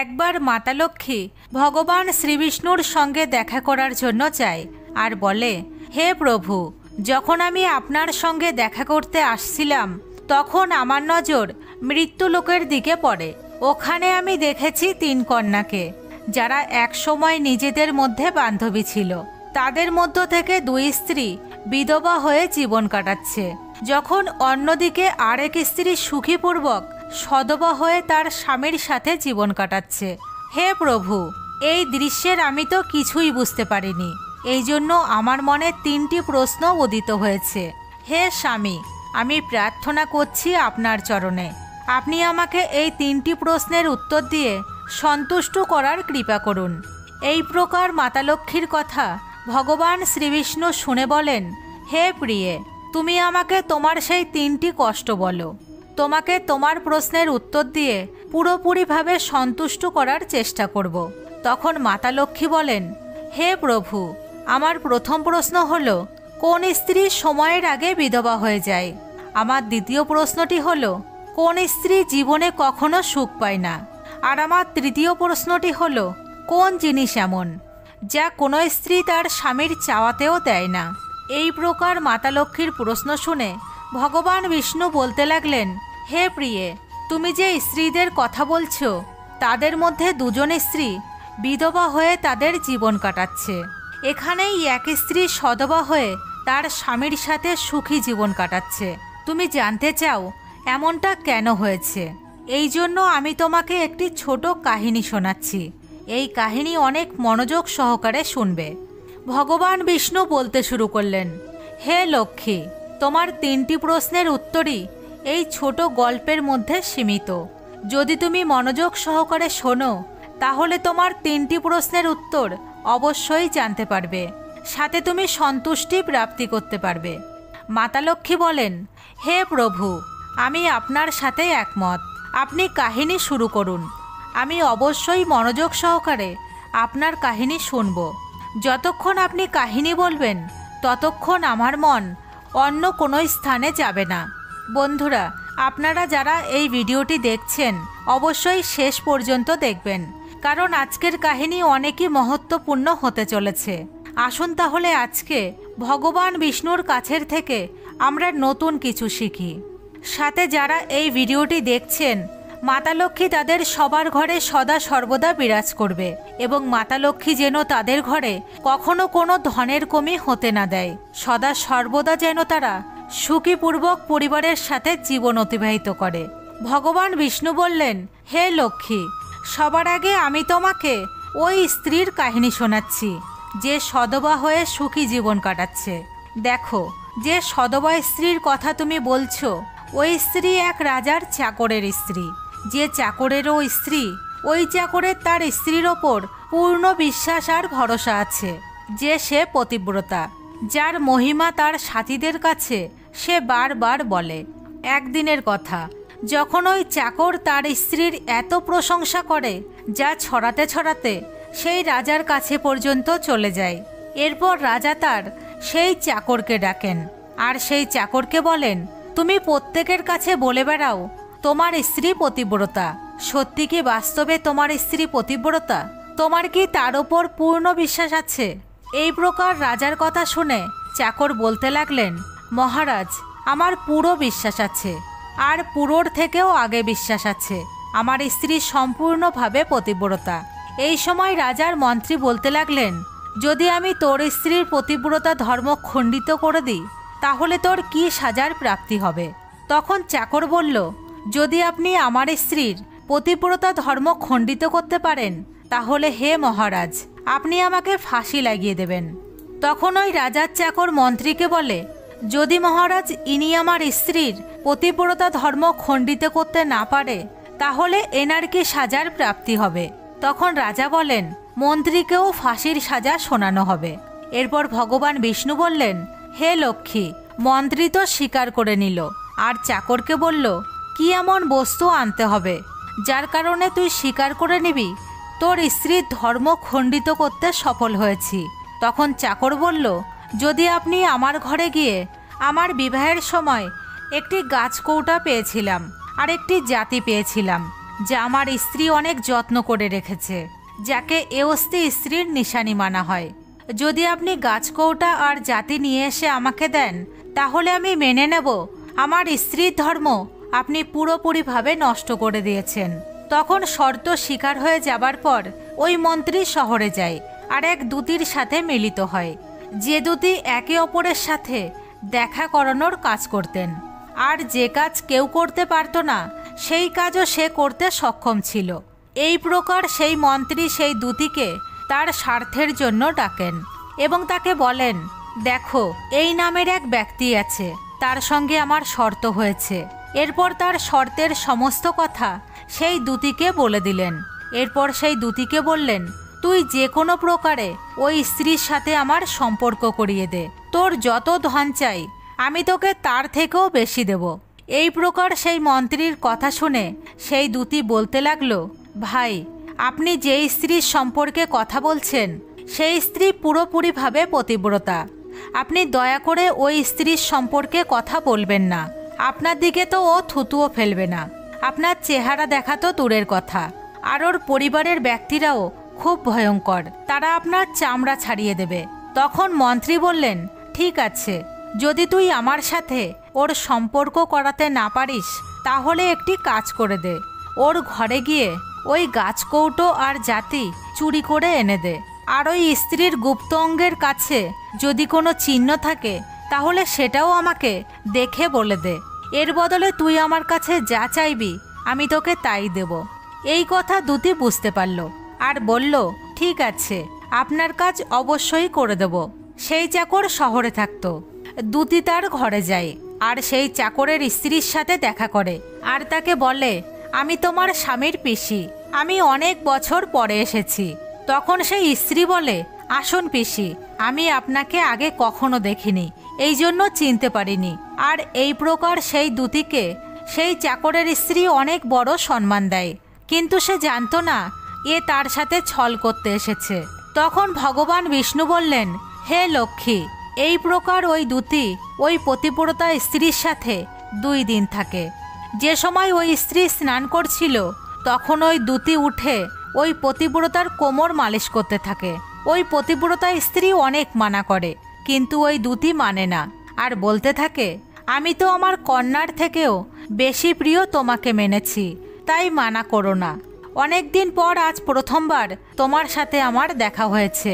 একবার মাতা লক্ষ্মী ভগবান শ্রীবিষ্ণুর সঙ্গে দেখা করার জন্য চায় আর বলে, হে প্রভু, যখন আমি আপনার সঙ্গে দেখা করতে আসছিলাম তখন আমার নজর মৃত্যুলোকের দিকে পড়ে। ওখানে আমি দেখেছি 3 কন্যাকে, যারা একসময় নিজেদের মধ্যে বান্ধবী ছিল। তাদের মধ্য থেকে 2 স্ত্রী বিধবা হয়ে জীবন কাটাচ্ছে, যখন অন্যদিকে আরেক স্ত্রী সুখীপূর্বক সধবা হয়ে তার স্বামীর সাথে জীবন কাটাচ্ছে। হে প্রভু, এই দৃশ্যের আমি তো কিছুই বুঝতে পারিনি। এই জন্য আমার মনে 3টি প্রশ্ন উদিত হয়েছে। হে স্বামী, আমি প্রার্থনা করছি আপনার চরণে, আপনি আমাকে এই 3টি প্রশ্নের উত্তর দিয়ে সন্তুষ্ট করার কৃপা করুন। এই প্রকার মাতা লক্ষ্মীর কথা ভগবান শ্রীবিষ্ণু শুনে বলেন, হে প্রিয়ে, তুমি আমাকে তোমার সেই 3টি কষ্ট বলো। তোমাকে তোমার প্রশ্নের উত্তর দিয়ে পুরোপুরিভাবে সন্তুষ্ট করার চেষ্টা করব। তখন মাতা লক্ষ্মী বলেন, হে প্রভু, আমার প্রথম প্রশ্ন হলো, কোন স্ত্রী সময়ের আগে বিধবা হয়ে যায়? আমার দ্বিতীয় প্রশ্নটি হলো, কোন স্ত্রী জীবনে কখনো সুখ পায় না? আর আমার তৃতীয় প্রশ্নটি হলো, কোন জিনিস এমন যা কোনো স্ত্রী তার স্বামীর চাওয়াতেও দেয় না? এই প্রকার মাতা লক্ষ্মীর প্রশ্ন শুনে ভগবান বিষ্ণু বলতে লাগলেন, হে প্রিয়ে, তুমি যে স্ত্রীদের কথা বলছো তাদের মধ্যে 2জন স্ত্রী বিধবা হয়ে তাদের জীবন কাটাচ্ছে। এখানেই এক স্ত্রী সধবা হয়ে তার স্বামীর সাথে সুখী জীবন কাটাচ্ছে। তুমি জানতে চাও এমনটা কেন হয়েছে? এই জন্য আমি তোমাকে একটি ছোট কাহিনী শোনাচ্ছি। এই কাহিনী অনেক মনোযোগ সহকারে শুনবে। ভগবান বিষ্ণু বলতে শুরু করলেন, হে লক্ষ্মী, তোমার 3টি প্রশ্নের উত্তরই এই ছোট গল্পের মধ্যে সীমিত। যদি তুমি মনোযোগ সহকারে শোনো তাহলে তোমার 3টি প্রশ্নের উত্তর অবশ্যই জানতে পারবে, সাথে তুমি সন্তুষ্টি প্রাপ্তি করতে পারবে। মাতা লক্ষ্মী বলেন, হে প্রভু, আমি আপনার সাথে একমত। আপনি কাহিনী শুরু করুন। আমি অবশ্যই মনোযোগ সহকারে আপনার কাহিনী শুনব। যতক্ষণ আপনি কাহিনী বলবেন ততক্ষণ আমার মন অন্য কোনো স্থানে যাবে না। বন্ধুরা, আপনারা যারা এই ভিডিওটি দেখছেন অবশ্যই শেষ পর্যন্ত দেখবেন, কারণ আজকের কাহিনী অনেকই মহত্বপূর্ণ হতে চলেছে। আসুন তাহলে আজকে ভগবান বিষ্ণুর কাছের থেকে আমরা নতুন কিছু শিখি। সাথে যারা এই ভিডিওটি দেখছেন, মাতা লক্ষ্মী তাদের সবার ঘরে সদা সর্বদা বিরাজ করবে এবং মাতা লক্ষ্মী যেন তাদের ঘরে কখনো কোনো ধনের কমি হতে না দেয়। সদা সর্বদা যেন তারা সুখীপূর্বক পরিবারের সাথে জীবন অতিবাহিত করে। ভগবান বিষ্ণু বললেন, হে লক্ষ্মী, সবার আগে আমি তোমাকে ওই স্ত্রীর কাহিনী শোনাচ্ছি যে সধবা হয়ে সুখী জীবন কাটাচ্ছে। দেখো, যে সধবা স্ত্রীর কথা তুমি বলছো ওই স্ত্রী এক রাজার চাকরের স্ত্রী। যে চাকরেরও স্ত্রী, ওই চাকরের তার স্ত্রীর ওপর পূর্ণ বিশ্বাস আর ভরসা আছে যে সে পতিব্রতা, যার মহিমা তার সাথীদের কাছে সে বারবার বলে। একদিনের কথা, যখন ওই চাকর তার স্ত্রীর এত প্রশংসা করে যা ছড়াতে ছড়াতে সেই রাজার কাছে পর্যন্ত চলে যায়। এরপর রাজা তার সেই চাকরকে ডাকেন আর সেই চাকরকে বলেন, তুমি প্রত্যেকের কাছে বলে বেড়াও তোমার স্ত্রী পতিব্রতা। সত্যি কি বাস্তবে তোমার স্ত্রী পতিব্রতা? তোমার কি তার ওপর পূর্ণ বিশ্বাস আছে? এই প্রকার রাজার কথা শুনে চাকর বলতে লাগলেন, মহারাজ, আমার পুরো বিশ্বাস আছে, আর পুরোর থেকেও আগে বিশ্বাস আছে। আমার স্ত্রী সম্পূর্ণভাবে পতিব্রতা। এই সময় রাজার মন্ত্রী বলতে লাগলেন, যদি আমি তোর স্ত্রীর পতিব্রতা ধর্ম খণ্ডিত করে দিই তাহলে তোর কি সাজার প্রাপ্তি হবে? তখন চাকর বলল, যদি আপনি আমার স্ত্রীর পতিব্রতা ধর্ম খণ্ডিত করতে পারেন তাহলে হে মহারাজ, আপনি আমাকে ফাঁসি লাগিয়ে দেবেন। তখন ওই রাজার চাকর মন্ত্রীকে বলে, যদি মহারাজ ইনি আমার স্ত্রীর পতিব্রতা ধর্ম খণ্ডিত করতে না পারে তাহলে এনার কি সাজার প্রাপ্তি হবে? তখন রাজা বলেন, মন্ত্রীকেও ফাঁসির সাজা শোনানো হবে। এরপর ভগবান বিষ্ণু বললেন, হে লক্ষ্মী, মন্ত্রী তো স্বীকার করে নিল আর চাকরকে বলল, কি এমন বস্তু আনতে হবে যার কারণে তুই স্বীকার করে নিবি তোর স্ত্রীর ধর্ম খণ্ডিত করতে সফল হয়েছি? তখন চাকর বলল, যদি আপনি আমার ঘরে গিয়ে আমার বিবাহের সময় একটি গাছ কৌটা পেয়েছিলাম আর একটি জাতি পেয়েছিলাম, যা আমার স্ত্রী অনেক যত্ন করে রেখেছে, যাকে এওস্তি স্ত্রীর নিশানি মানা হয়। যদি আপনি গাছকৌটা আর জাতি নিয়ে এসে আমাকে দেন, তাহলে আমি মেনে নেব আমার স্ত্রীর ধর্ম আপনি পুরোপুরিভাবে নষ্ট করে দিয়েছেন। তখন শর্ত স্বীকার হয়ে যাবার পর ওই মন্ত্রী শহরে যায় আর এক দূতির সাথে মিলিত হয়, যে দূতি একে অপরের সাথে দেখা করানোর কাজ করতেন। আর যে কাজ কেউ করতে পারত না, সেই কাজও সে করতে সক্ষম ছিল। এই প্রকার সেই মন্ত্রী সেই দূতিকে তার স্বার্থের জন্য ডাকেন এবং তাকে বলেন, দেখো, এই নামের এক ব্যক্তি আছে, তার সঙ্গে আমার শর্ত হয়েছে। এরপর তার শর্তের সমস্ত কথা সেই দূতিকে বলে দিলেন। এরপর সেই দূতিকে বললেন, তুই যে কোনো প্রকারে ওই স্ত্রীর সাথে আমার সম্পর্ক করিয়ে দে, তোর যত ধন চাই আমি তোকে তার থেকেও বেশি দেব। এই প্রকার সেই মন্ত্রীর কথা শুনে সেই দূতি বলতে লাগলো, ভাই, আপনি যে স্ত্রীর সম্পর্কে কথা বলছেন সেই স্ত্রী পুরোপুরিভাবে পতিব্রতা। আপনি দয়া করে ওই স্ত্রীর সম্পর্কে কথা বলবেন না। আপনার দিকে তো ও থুতুও ফেলবে না, আপনার চেহারা দেখা তো দূরের কথা। আর ওর পরিবারের ব্যক্তিরাও খুব ভয়ঙ্কর, তারা আপনার চামড়া ছাড়িয়ে দেবে। তখন মন্ত্রী বললেন, ঠিক আছে, যদি তুই আমার সাথে ওর সম্পর্ক করাতে না পারিস, তাহলে একটি কাজ করে দে, ওর ঘরে গিয়ে ওই গাছকৌটো আর জাতি চুরি করে এনে দে। আর ওই স্ত্রীর গুপ্ত অঙ্গের কাছে যদি কোনো চিহ্ন থাকে, তাহলে সেটাও আমাকে দেখে বলে দে। এর বদলে তুই আমার কাছে যা চাইবি আমি তোকে তাই দেব। এই কথা দূতি বুঝতে পারল আর বলল, ঠিক আছে, আপনার কাজ অবশ্যই করে দেব। সেই চাকর শহরে থাকতো। দূতি তার ঘরে যায় আর সেই চাকরের স্ত্রীর সাথে দেখা করে আর তাকে বলে, আমি তোমার স্বামীর পিসি, আমি অনেক বছর পরে এসেছি। তখন সেই স্ত্রী বলে, আসুন পিসি, আমি আপনাকে আগে কখনো দেখিনি, এই জন্য চিনতে পারিনি। আর এই প্রকার সেই দূতিকে সেই চাকরের স্ত্রী অনেক বড় সম্মান দেয়, কিন্তু সে জানতো না এ তার সাথে ছল করতে এসেছে। তখন ভগবান বিষ্ণু বললেন, হে লক্ষ্মী, এই প্রকার ওই দূতি ওই পতিব্রতা স্ত্রীর সাথে 2 দিন থাকে। যে সময় ওই স্ত্রী স্নান করছিল, তখন ওই দূতি উঠে ওই পতিব্রতার কোমর মালিশ করতে থাকে। ওই পতিব্রতা স্ত্রী অনেক মানা করে, কিন্তু ওই দূতি মানে না আর বলতে থাকে, আমি তো আমার কন্যার থেকেও বেশি প্রিয় তোমাকে মেনেছি, তাই মানা করো না। অনেক দিন পর আজ প্রথমবার তোমার সাথে আমার দেখা হয়েছে।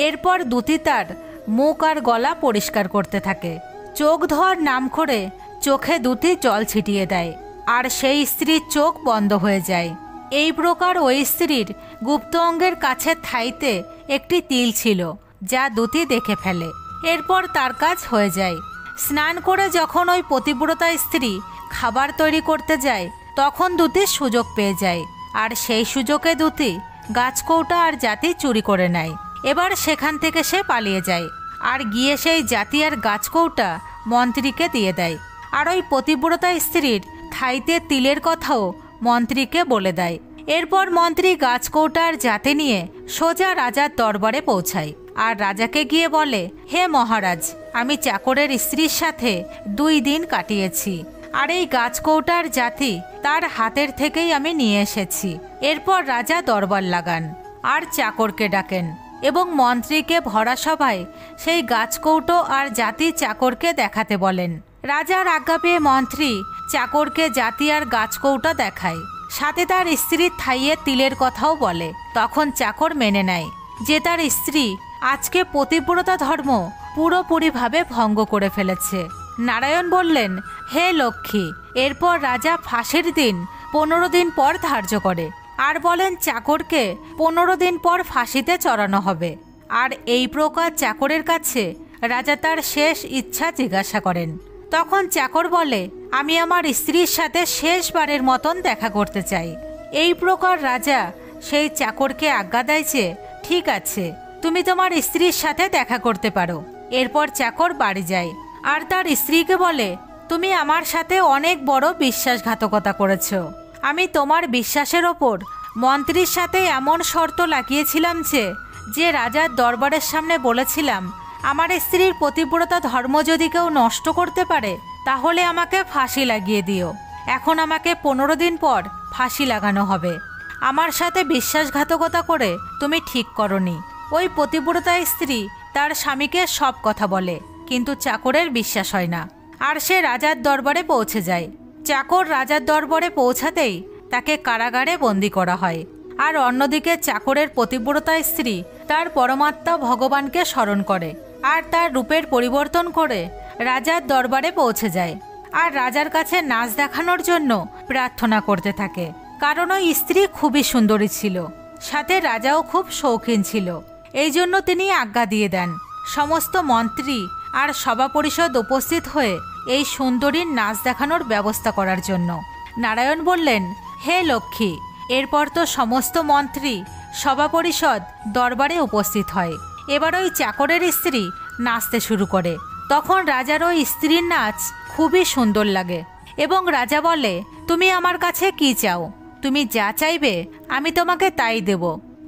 এরপর দূতি তার মুখ আর গলা পরিষ্কার করতে থাকে। চোখ ধোয়ার নাম করে চোখে দূতি জল ছিটিয়ে দেয় আর সেই স্ত্রীর চোখ বন্ধ হয়ে যায়। এই প্রকার ওই স্ত্রীর গুপ্ত অঙ্গের কাছে থাইতে একটি তিল ছিল, যা দূতি দেখে ফেলে। এরপর তার কাজ হয়ে যায়। স্নান করে যখন ওই পতিব্রতা স্ত্রী খাবার তৈরি করতে যায়, তখন দূতি সুযোগ পেয়ে যায় আর সেই সুযোগে দূতি গাছকৌটা আর জাতি চুরি করে নেয়। এবার সেখান থেকে সে পালিয়ে যায় আর গিয়ে সেই জাতি আর গাছকৌটা মন্ত্রীকে দিয়ে দেয়। আর ওই পতিব্রতা স্ত্রীর থাইতে তিলের কথাও মন্ত্রীকে বলে দেয়। এরপর মন্ত্রী গাছকৌটা আর জাতি নিয়ে সোজা রাজার দরবারে পৌঁছায় আর রাজাকে গিয়ে বলে, হে মহারাজ, আমি চাকরের স্ত্রীর সাথে 2 দিন কাটিয়েছি আর এই গাছকৌটার জাতি তার হাতের থেকেই আমি নিয়ে এসেছি। এরপর রাজা দরবার লাগান আর চাকরকে ডাকেন এবং মন্ত্রীকে ভরা সভায় সেই গাছকৌটো আর জাতি চাকরকে দেখাতে বলেন। রাজার আজ্ঞা পেয়ে মন্ত্রী চাকরকে জাতি আর গাছকৌটা দেখায়, সাথে তার স্ত্রীর থাইয়ে তিলের কথাও বলে। তখন চাকর মেনে নেয় যে তার স্ত্রী আজকে পতিব্রতা ধর্ম পুরোপুরিভাবে ভঙ্গ করে ফেলেছে। নারায়ণ বললেন, হে লক্ষ্মী, এরপর রাজা ফাঁসির দিন 15 দিন পর ধার্য করে আর বলেন চাকরকে 15 দিন পর ফাঁসিতে চড়ানো হবে। আর এই প্রকার চাকরের কাছে রাজা তার শেষ ইচ্ছা জিজ্ঞাসা করেন। তখন চাকর বলে, আমি আমার স্ত্রীর সাথে শেষবারের মতন দেখা করতে চাই। এই প্রকার রাজা সেই চাকরকে আজ্ঞা দেয় যে, ঠিক আছে, তুমি তোমার স্ত্রীর সাথে দেখা করতে পারো। এরপর চাকর বাড়ি যায় আর তার স্ত্রীকে বলে, তুমি আমার সাথে অনেক বড় বিশ্বাসঘাতকতা করেছো। আমি তোমার বিশ্বাসের ওপর মন্ত্রীর সাথে এমন শর্ত লাগিয়েছিলাম যে রাজার দরবারের সামনে বলেছিলাম, আমার স্ত্রীর পতিব্রতা ধর্ম যদি কেউ নষ্ট করতে পারে তাহলে আমাকে ফাঁসি লাগিয়ে দিও। এখন আমাকে 15 দিন পর ফাঁসি লাগানো হবে। আমার সাথে বিশ্বাসঘাতকতা করে তুমি ঠিক করনি। ওই পতিব্রতা স্ত্রী তার স্বামীকে সব কথা বলে, কিন্তু চাকরের বিশ্বাস হয় না, আর সে রাজার দরবারে পৌঁছে যায়। চাকর রাজার দরবারে পৌঁছাতেই তাকে কারাগারে বন্দি করা হয়। আর অন্যদিকে চাকরের পতিব্রতা স্ত্রী তার পরমাত্মা ভগবানকে স্মরণ করে আর তার রূপের পরিবর্তন করে রাজার দরবারে পৌঁছে যায় আর রাজার কাছে নাচ দেখানোর জন্য প্রার্থনা করতে থাকে। কারণ ওই স্ত্রী খুবই সুন্দরী ছিল, সাথে রাজাও খুব শৌখিন ছিল। এই জন্য তিনি আজ্ঞা দিয়ে দেন সমস্ত মন্ত্রী আর সভা পরিষদ উপস্থিত হয়ে এই সুন্দরীর নাচ দেখানোর ব্যবস্থা করার জন্য। নারায়ণ বললেন, হে লক্ষ্মী। এরপর তো সমস্ত মন্ত্রী সভা পরিষদ দরবারে উপস্থিত হয়। এবার ওই চাকরের স্ত্রী নাচতে শুরু করে। তখন রাজার ওই স্ত্রীর নাচ খুবই সুন্দর লাগে এবং রাজা বলে, তুমি আমার কাছে কি চাও? তুমি যা চাইবে আমি তোমাকে তাই দেব।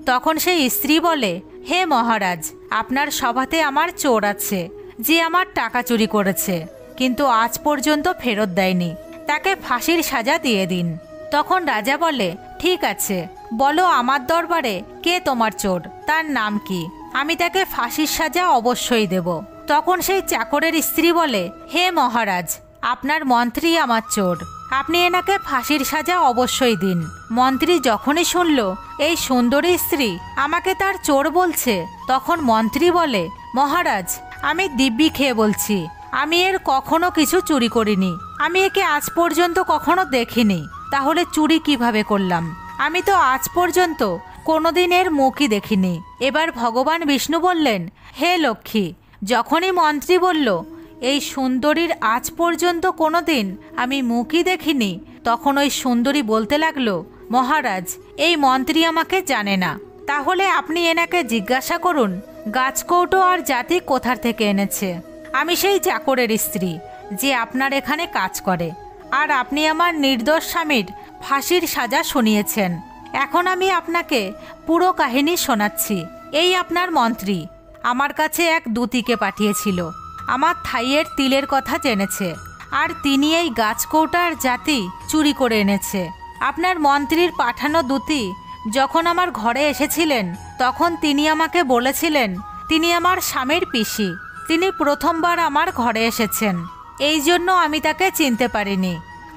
তখন সেই স্ত্রী বলে, হে মহারাজ, আপনার সভাতে আমার চোর আছে যে আমার টাকা চুরি করেছে, কিন্তু আজ পর্যন্ত ফেরত দেয়নি। তাকে ফাঁসির সাজা দিয়ে দিন। তখন রাজা বলে, ঠিক আছে, বলো আমার দরবারে কে তোমার চোর, তার নাম কি? আমি তাকে ফাঁসির সাজা অবশ্যই দেব। তখন সেই চাকরের স্ত্রী বলে, হে মহারাজ, আপনার মন্ত্রী আমার চোর, আপনি এনাকে ফাঁসির সাজা অবশ্যই দিন। মন্ত্রী যখনই শুনল এই সুন্দরী স্ত্রী আমাকে তার চোর বলছে, তখন মন্ত্রী বলে, মহারাজ, আমি দিব্যি খেয়ে বলছি, আমি এর কখনো কিছু চুরি করিনি। আমি একে আজ পর্যন্ত কখনো দেখিনি, তাহলে চুরি কিভাবে করলাম? আমি তো আজ পর্যন্ত কোনোদিন এর মুখই দেখিনি। এবার ভগবান বিষ্ণু বললেন, হে লক্ষ্মী, যখনই মন্ত্রী বলল এই সুন্দরীর আজ পর্যন্ত কোনোদিন আমি মুখই দেখিনি, তখন ওই সুন্দরী বলতে লাগলো, মহারাজ, এই মন্ত্রী আমাকে জানে না, তাহলে আপনি এনাকে জিজ্ঞাসা করুন গাছকৌটো আর জাতি কোথার থেকে এনেছে। আমি সেই চাকরের স্ত্রী যে আপনার এখানে কাজ করে, আর আপনি আমার নির্দোষ স্বামীর ফাঁসির সাজা শুনিয়েছেন। এখন আমি আপনাকে পুরো কাহিনী শোনাচ্ছি। এই আপনার মন্ত্রী আমার কাছে এক দূতিকে পাঠিয়েছিল, আমার থাইয়ের তিলের কথা জেনেছে, আর তিনি এই গাছকৌটার জাতি চুরি করে এনেছে। আপনার মন্ত্রীর পাঠানো দূতি যখন আমার ঘরে এসেছিলেন, তখন তিনি আমাকে বলেছিলেন তিনি আমার স্বামীর পিসি। তিনি প্রথমবার আমার ঘরে এসেছেন, এই জন্য আমি তাকে চিনতে পারিনি।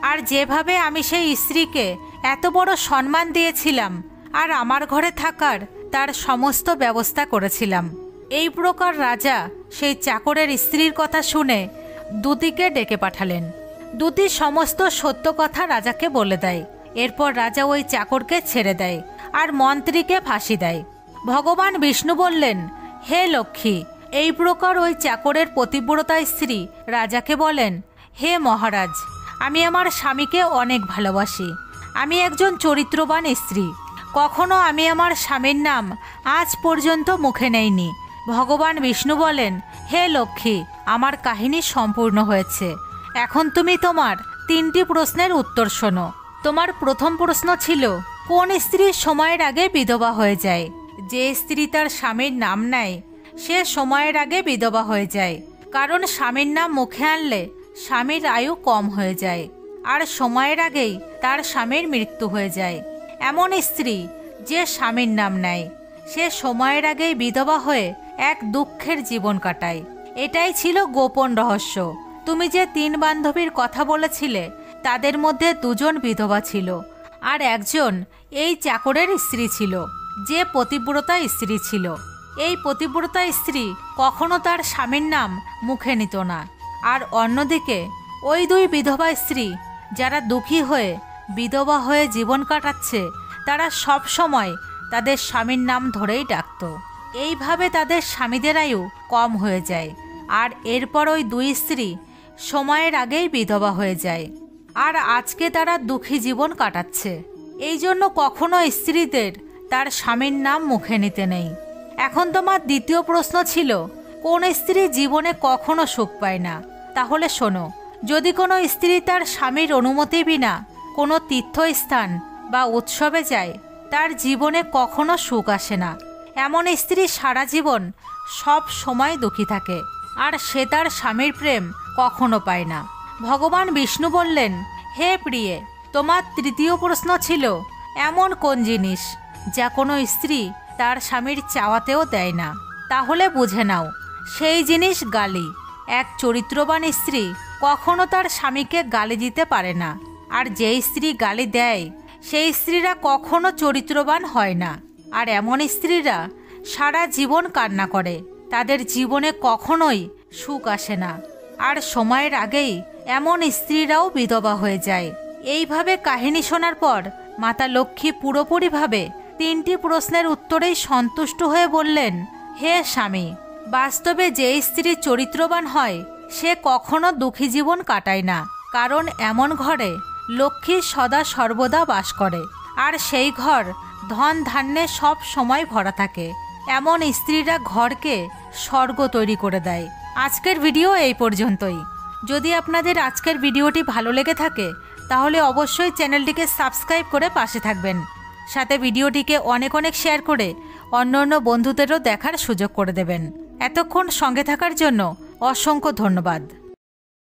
আর যেভাবে আমি সেই স্ত্রীকে এত বড় সম্মান দিয়েছিলাম আর আমার ঘরে থাকার তার সমস্ত ব্যবস্থা করেছিলাম। এই প্রকার রাজা সেই চাকরের স্ত্রীর কথা শুনে দূতিকে ডেকে পাঠালেন। দূতি সমস্ত সত্য কথা রাজাকে বলে দেয়। এরপর রাজা ওই চাকরকে ছেড়ে দেয় আর মন্ত্রীকে ফাঁসি দেয়। ভগবান বিষ্ণু বললেন, হে লক্ষ্মী, এই প্রকার ওই চাকরের পতিব্রতা স্ত্রী রাজাকে বলেন, হে মহারাজ, আমি আমার স্বামীকে অনেক ভালোবাসি। আমি একজন চরিত্রবান স্ত্রী, কখনো আমি আমার স্বামীর নাম আজ পর্যন্ত মুখে নেইনি। ভগবান বিষ্ণু বলেন, হে লক্ষ্মী, আমার কাহিনী সম্পূর্ণ হয়েছে। এখন তুমি তোমার 3টি প্রশ্নের উত্তর শোনো। তোমার প্রথম প্রশ্ন ছিল, কোন স্ত্রী সময়ের আগে বিধবা হয়ে যায়? যে স্ত্রী তার স্বামীর নাম নেয় সে সময়ের আগে বিধবা হয়ে যায়, কারণ স্বামীর নাম মুখে আনলে স্বামীর আয়ু কম হয়ে যায় আর সময়ের আগেই তার স্বামীর মৃত্যু হয়ে যায়। এমন স্ত্রী যে স্বামীর নাম নেয় সে সময়ের আগেই বিধবা হয়ে এক দুঃখের জীবন কাটায়। এটাই ছিল গোপন রহস্য। তুমি যে 3 বান্ধবীর কথা বলেছিলে তাদের মধ্যে 2 জন বিধবা ছিল আর একজন এই চাকরের স্ত্রী ছিল যে পতিব্রতা স্ত্রী ছিল। এই পতিব্রতা স্ত্রী কখনো তার স্বামীর নাম মুখে নিত না। আর অন্যদিকে ওই 2 বিধবা স্ত্রী যারা দুঃখী হয়ে বিধবা হয়ে জীবন কাটাচ্ছে, তারা সব সময় তাদের স্বামীর নাম ধরেই ডাকত। এইভাবে তাদের স্বামীদের আয়ু কম হয়ে যায় আর এরপর ওই 2 স্ত্রী সময়ের আগেই বিধবা হয়ে যায় আর আজকে তারা দুঃখী জীবন কাটাচ্ছে। এই জন্য কখনো স্ত্রীদের তার স্বামীর নাম মুখে নিতে নেই। এখন তোমার দ্বিতীয় প্রশ্ন ছিল, কোন স্ত্রী জীবনে কখনো সুখ পায় না? তাহলে শোনো, যদি কোনো স্ত্রী তার স্বামীর অনুমতি বিনা কোনো তীর্থস্থান বা উৎসবে যায়, তার জীবনে কখনো সুখ আসে না। এমন স্ত্রী সারা জীবন সব সময় দুঃখী থাকে আর সে তার স্বামীর প্রেম কখনো পায় না। ভগবান বিষ্ণু বললেন, হে প্রিয়ে, তোমার তৃতীয় প্রশ্ন ছিল এমন কোন জিনিস যা কোনো স্ত্রী তার স্বামীর চাওয়াতেও দেয় না? তাহলে বুঝে নাও, সেই জিনিস গালি। এক চরিত্রবান স্ত্রী কখনো তার স্বামীকে গালি দিতে পারে না, আর যেই স্ত্রী গালি দেয় সেই স্ত্রীরা কখনো চরিত্রবান হয় না। আর এমন স্ত্রীরা সারা জীবন কান্না করে, তাদের জীবনে কখনোই সুখ আসে না, আর সময়ের আগেই এমন স্ত্রীরাও বিধবা হয়ে যায়। এইভাবে কাহিনী শোনার পর মাতা লক্ষ্মী পুরোপুরিভাবে 3টি প্রশ্নের উত্তরেই সন্তুষ্ট হয়ে বললেন, হে স্বামী, বাস্তবে যে স্ত্রী চরিত্রবান হয় সে কখনো দুঃখী জীবন কাটায় না, কারণ এমন ঘরে লক্ষ্মী সদা সর্বদা বাস করে, আর সেই ঘর ধন ধান্যে সব সময় ভরা থাকে। এমন স্ত্রীরা ঘরকে স্বর্গ তৈরি করে দেয়। আজকের ভিডিও এই পর্যন্তই। যদি আপনাদের আজকের ভিডিওটি ভালো লেগে থাকে তাহলে অবশ্যই চ্যানেলটিকে সাবস্ক্রাইব করে পাশে থাকবেন, সাথে ভিডিওটিকে অনেক অনেক শেয়ার করে অন্য অন্য বন্ধুদেরও দেখার সুযোগ করে দেবেন। এতক্ষণ সঙ্গে থাকার জন্য অসংখ্য ধন্যবাদ।